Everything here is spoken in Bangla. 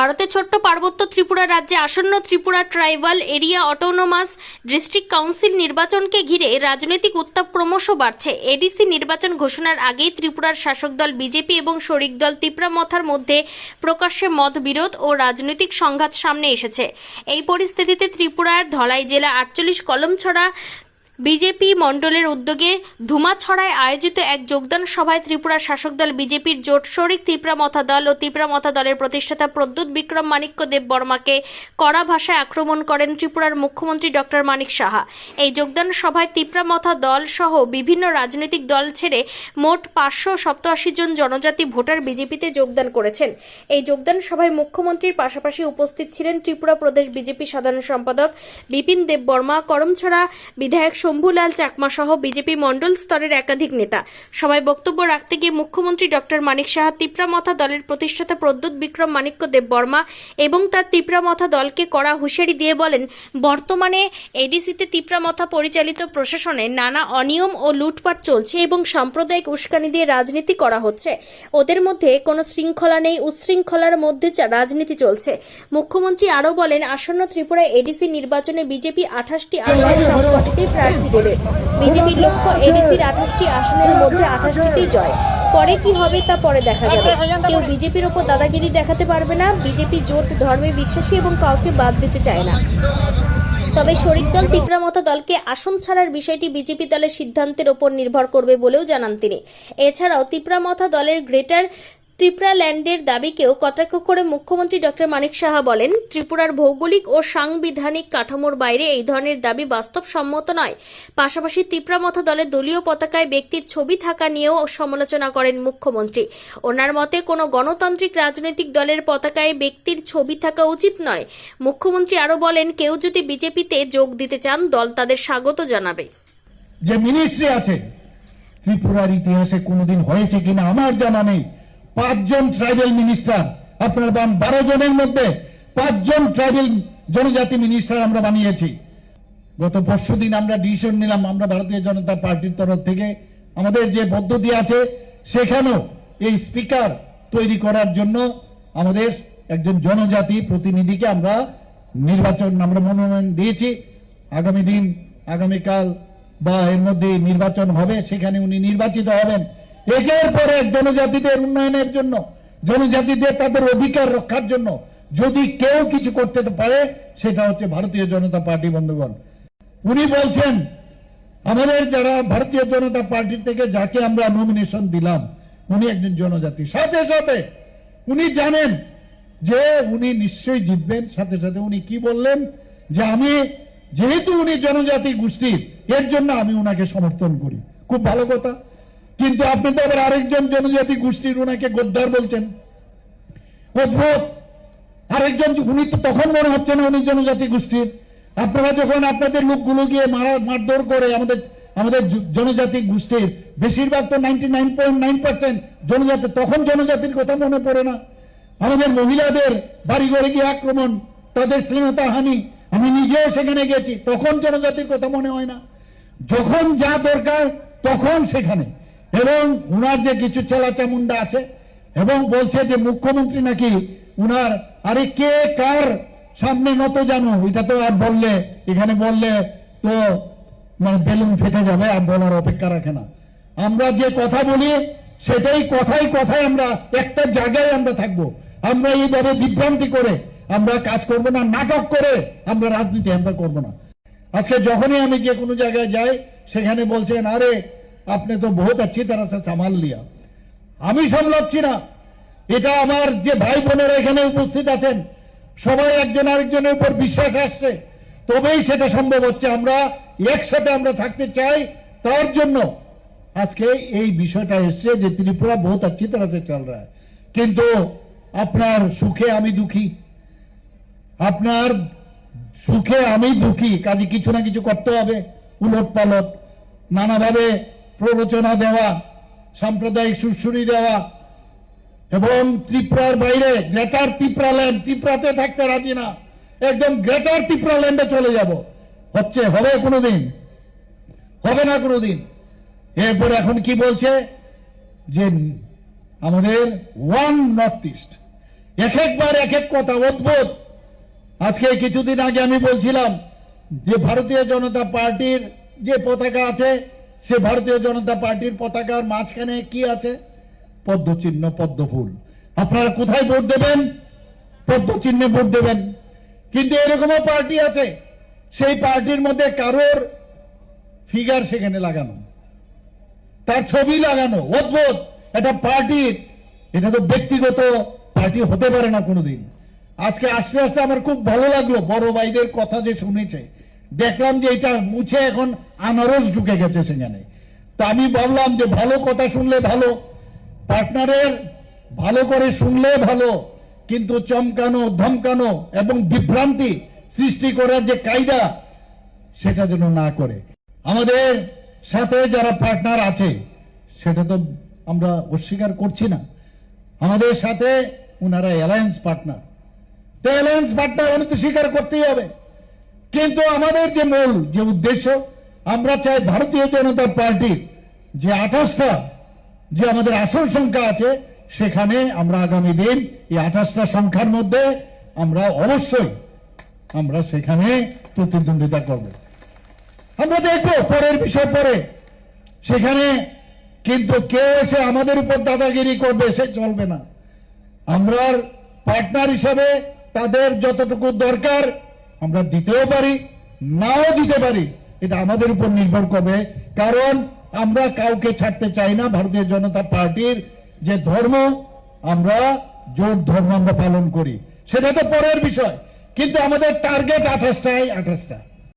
ভারতের ছোট্ট পার্বত্য ত্রিপুরা রাজ্যে আসন্ন Tripura tribal area autonomous district council নির্বাচনকে ঘিরে রাজনৈতিক উত্তাপ ক্রমশ বাড়ছে। এডিসি নির্বাচন ঘোষণার আগেই ত্রিপুরার শাসক দল বিজেপি এবং শরিক দল তিপ্রামথার মধ্যে প্রকাশ্যে মতবিরোধ ও রাজনৈতিক সংঘাত সামনে এসেছে। এই পরিস্থিতিতে ত্রিপুরার ধলাই জেলা 48 কলমছড়া বিজেপি মণ্ডলের উদ্যোগে ধুমাছড়ায় আয়োজিত এক যোগদান সভায় ত্রিপুরার শাসক দল বিজেপির জোট শরিক তিপ্রামথা দল ও তিপ্রামথা দলের প্রতিষ্ঠাতা প্রদ্যুৎ বিক্রম মাণিক্য দেব বর্মাকে কড়া ভাষায় আক্রমণ করেন ত্রিপুরার মুখ্যমন্ত্রী ডক্টর মানিক সাহা। এই যোগদান সভায় তিপ্রামথা দল সহ বিভিন্ন রাজনৈতিক দল ছেড়ে মোট 587 জন জনজাতি ভোটার বিজেপিতে যোগদান করেছেন। এই যোগদান সভায় মুখ্যমন্ত্রীর পাশাপাশি উপস্থিত ছিলেন ত্রিপুরা প্রদেশ বিজেপি সাধারণ সম্পাদক বিপিন দেব বর্মা, করমছড়া বিধায়ক শম্ভুলাল চাকমা সহ বিজেপি মণ্ডল স্তরের একাধিক নেতা। সবাই বক্তব্য রাখতে গিয়ে মুখ্যমন্ত্রী ডক্টর মানিক সাহা তিপ্রামথা দলের প্রতিষ্ঠাতা প্রদ্যুৎ বিক্রম মাণিক্য দেব বর্মা এবং তার তিপ্রামথা দলকে কড়া হুঁশিয়ারি দিয়ে বলেন, বর্তমানে এডিসিতে তিপ্রামথা পরিচালিত প্রশাসনে নানা অনিয়ম ও লুটপাট চলছে এবং সাম্প্রদায়িক উস্কানি দিয়ে রাজনীতি করা হচ্ছে। ওদের মধ্যে কোনো শৃঙ্খলা নেই, উচ্ছৃঙ্খলার মধ্যে রাজনীতি চলছে। মুখ্যমন্ত্রী আরও বলেন, আসন্ন ত্রিপুরায় এডিসি নির্বাচনে বিজেপি 28টি আসনের সবকটিতেই প্রার্থী দেবে। বিজেপির লক্ষ্য এডিসির 28টি আসনের মধ্যে 28টিতেই জয়। পরে কি হবে তা পরে দেখা যাবে। কেউ বিজেপির ওপর দাদাগিরি দেখাতে পারবে না। বিজেপি জোট ধর্মে বিশ্বাসী এবং কাউকে বাদ দিতে চায় না। তবে শরিক দল তিপ্রামথা দলকে আসন ছাড়ার বিষয়টি বিজেপি দলের সিদ্ধান্তের ওপর নির্ভর করবে বলেও জানান তিনি। এছাড়াও তিপ্রামথা দলের গ্রেটার ত্রিপুরাল্যান্ডের দাবিকেও কটাক্ষ করে মুখ্যমন্ত্রী ডক্টর মানিক সাহা বলেন, ত্রিপুরার ভৌগোলিক ও সাংবিধানিক কাঠামোর বাইরে এই ধরনের দাবি বাস্তবসম্মত নয়। পাশাপাশি তিপ্রামথা দলের দলীয় পতাকায় ব্যক্তির ছবি থাকা নিয়েও সমালোচনা করেন মুখ্যমন্ত্রী। ওনার মতে কোনো গণতান্ত্রিক রাজনৈতিক দলের পতাকায় ব্যক্তির ছবি থাকা উচিত নয়। মুখ্যমন্ত্রী আরও বলেন, কেউ যদি বিজেপিতে যোগ দিতে চান দল তাদের স্বাগত জানাবে। যে মিনিস্ট্রি আছে ত্রিপুরার ইতিহাসে কোনোদিন হয়েছে কিনা আমার জানা নেই। 5 জন ট্রাইবাল মিনিস্টার, আপনার 12 জনের মধ্যে 5 জন ট্রাইবাল জনজাতি মিনিস্টার আমরা বানিয়েছি। গত পরশুদিন আমরা ডিসিশন নিলাম, আমরা ভারতীয় জনতা পার্টির তরফ থেকে আমাদের যে পদ্ধতি আছে সেখানেও এই স্পিকার তৈরি করার জন্য আমাদের একজন জনজাতি প্রতিনিধিকে আমরা মনোনয়ন দিয়েছি। আগামী দিন, আগামীকাল বা এর মধ্যে নির্বাচন হবে, সেখানে উনি নির্বাচিত হবেন। একের পর এক জনজাতিদের উন্নয়নের জন্য, জনজাতিদের তাদের অধিকার রক্ষার জন্য যদি কেউ কিছু করতে পারে সেটা হচ্ছে ভারতীয় জনতা পার্টি। বন্ধুগণ, উনি বলছেন আমাদের যারা ভারতীয় জনতা পার্টি থেকে যাকে আমরা নমিনেশন দিলাম উনি একজন জনজাতি। সাথে সাথে উনি জানেন যে উনি নিশ্চয়ই জিতবেন। সাথে সাথে উনি কি বললেন যে আমি যেহেতু উনি জনজাতি গোষ্ঠীর, এর জন্য আমি উনাকে সমর্থন করি। খুব ভালো কথা। কিন্তু আপনি তো আবার আরেকজন জনজাতি গোষ্ঠীর উনাকে গদ্দার বলছেন, অদ্ভুত। আরেকজন, উনি তো তখন মনে হচ্ছে না উনি জনজাতি গোষ্ঠীর। আপনারা যখন আপনাদের লোকগুলো গিয়ে মারধর করে আমাদের জনজাতি গোষ্ঠীর, বেশিরভাগ তো 99.9% জনজাতি, তখন জনজাতির কথা মনে পড়ে না। আমাদের মহিলাদের বাড়ি ঘরে গিয়ে আক্রমণ, তাদের শ্লীলতা হানি, আমি নিজেও সেখানে গেছি, তখন জনজাতির কথা মনে হয় না। যখন যা দরকার তখন সেখানে। এবং উনার যে কিছু চেলাচামুন্ডা আছে এবং বলছে যে মুখ্যমন্ত্রী নাকি উনার, আরে কে কার সামনে নত জানো, এটা তো আর বললে, এখানে বললে তো মানে বেলুন ফেটে যাবে, আর বলার অপেক্ষা রাখে না। আমরা যে কথা বলি সেটাই কথায় আমরা একটা জায়গায় আমরা থাকবো। আমরা এইভাবে বিভ্রান্তি করে আমরা কাজ করব না, নাটক করে আমরা রাজনীতি আমরা করবো না। আজকে যখনই আমি যে কোনো জায়গায় যাই সেখানে বলছেন, আরে আপনি তো বহুত अच्छी तरह से संभाल लिया। আমি সামলাচ্ছি না, এটা আমার যে ভাই বোনেরা এখানে উপস্থিত আছেন সবাই একজন আরেকজনের উপর বিশ্বাস আসছে, তবেই সেটা সম্ভব হচ্ছে। আমরা একসাথে আমরা থাকতে চাই, তার জন্য আজকে এই বিষয়টা এসছে যে ত্রিপুরা বহুত अच्छी तरह से चल रहा है। কিন্তু আপনার সুখে আমি দুঃখী, আপনার সুখে আমি দুঃখী, কাজে কিছু না কিছু করতে হবে। উলট পালট নানাভাবে প্ররোচনা দেওয়া, সাম্প্রদায়িক সুরসুরি দেওয়া এবং ত্রিপুরার বাইরে গ্রেটার ত্রিপুরাল্যান্ড, ত্রিপুরাতে থাকতে রাজি না, একদম গ্রেটার ত্রিপুরাল্যান্ডে চলে যাব, হবে কোনোদিন? হবে না কোনোদিন। এরপর এখন কি বলছে যে আমাদের ওয়ান নর্থ ইস্ট, এক একবার এক এক কথা অদ্ভুত। আজকে কিছুদিন আগে আমি বলছিলাম যে ভারতীয় জনতা পার্টির যে পতাকা আছে, সে ভারতীয় জনতা পার্টির পতাকার মাঝখানে কি আছে? পদ্ম চিহ্ন, পদ্ম ফুল। আপনারা কোথায় ভোট দেবেন? পদ্ম চিহ্নে ভোট দেবেন। কিন্তু এরকমও পার্টি আছে, সেই পার্টির মধ্যে কারোর ফিগার সেখানে লাগানো, তার ছবি লাগানো। অদ্ভুত এটা পার্টির, এটা তো ব্যক্তিগত পার্টি হতে পারে না কোনোদিন। আজকে আস্তে আস্তে আমার খুব ভালো লাগলো, বড় ভাইদের কথা যে শুনেছে, দেখলাম যে এটা মুছে এখন আনারস ঢুকে গেছে সেখানে। তা আমি ভাবলাম যে ভালো কথা শুনলে ভালো, পার্টনারের ভালো করে শুনলে ভালো, কিন্তু চমকানো, ধমকানো এবং বিভ্রান্তি সৃষ্টি করার যে কায়দা, সেটা যেন না করে। আমাদের সাথে যারা পার্টনার আছে সেটা তো আমরা অস্বীকার করছি না, আমাদের সাথে ওনারা অ্যালায়েন্স পার্টনার, তো অ্যালায়েন্স পার্টনার আমি তো স্বীকার করতেই হবে। কিন্তু আমাদের যে মূল যে উদ্দেশ্য, আমরা চাই ভারতীয় জনতা পার্টির যে 28টা যে আমাদের আসন সংখ্যা আছে, সেখানে আমরা আগামী দিন এই 28টা সংখ্যার মধ্যে আমরা অবশ্যই আমরা সেখানে প্রতিদ্বন্দ্বিতা করব। আমরা দেখবো পরের বিষয় পরে সেখানে, কিন্তু কেউ এসে আমাদের উপর দাদাগিরি করবে সে চলবে না। আমরা পার্টনার হিসাবে তাদের যতটুকু দরকার আমরা দিতেও পারি, নাও দিতে পারি, এটা আমাদের উপর নির্ভর করবে। কারণ আমরা কাউকে ছাড়তে চাই না। ভারতীয় জনতা পার্টির যে ধর্ম, আমরা জোট ধর্ম আমরা পালন করি, সেটা তো পরের বিষয়, কিন্তু আমাদের টার্গেট 28টাই 28টা।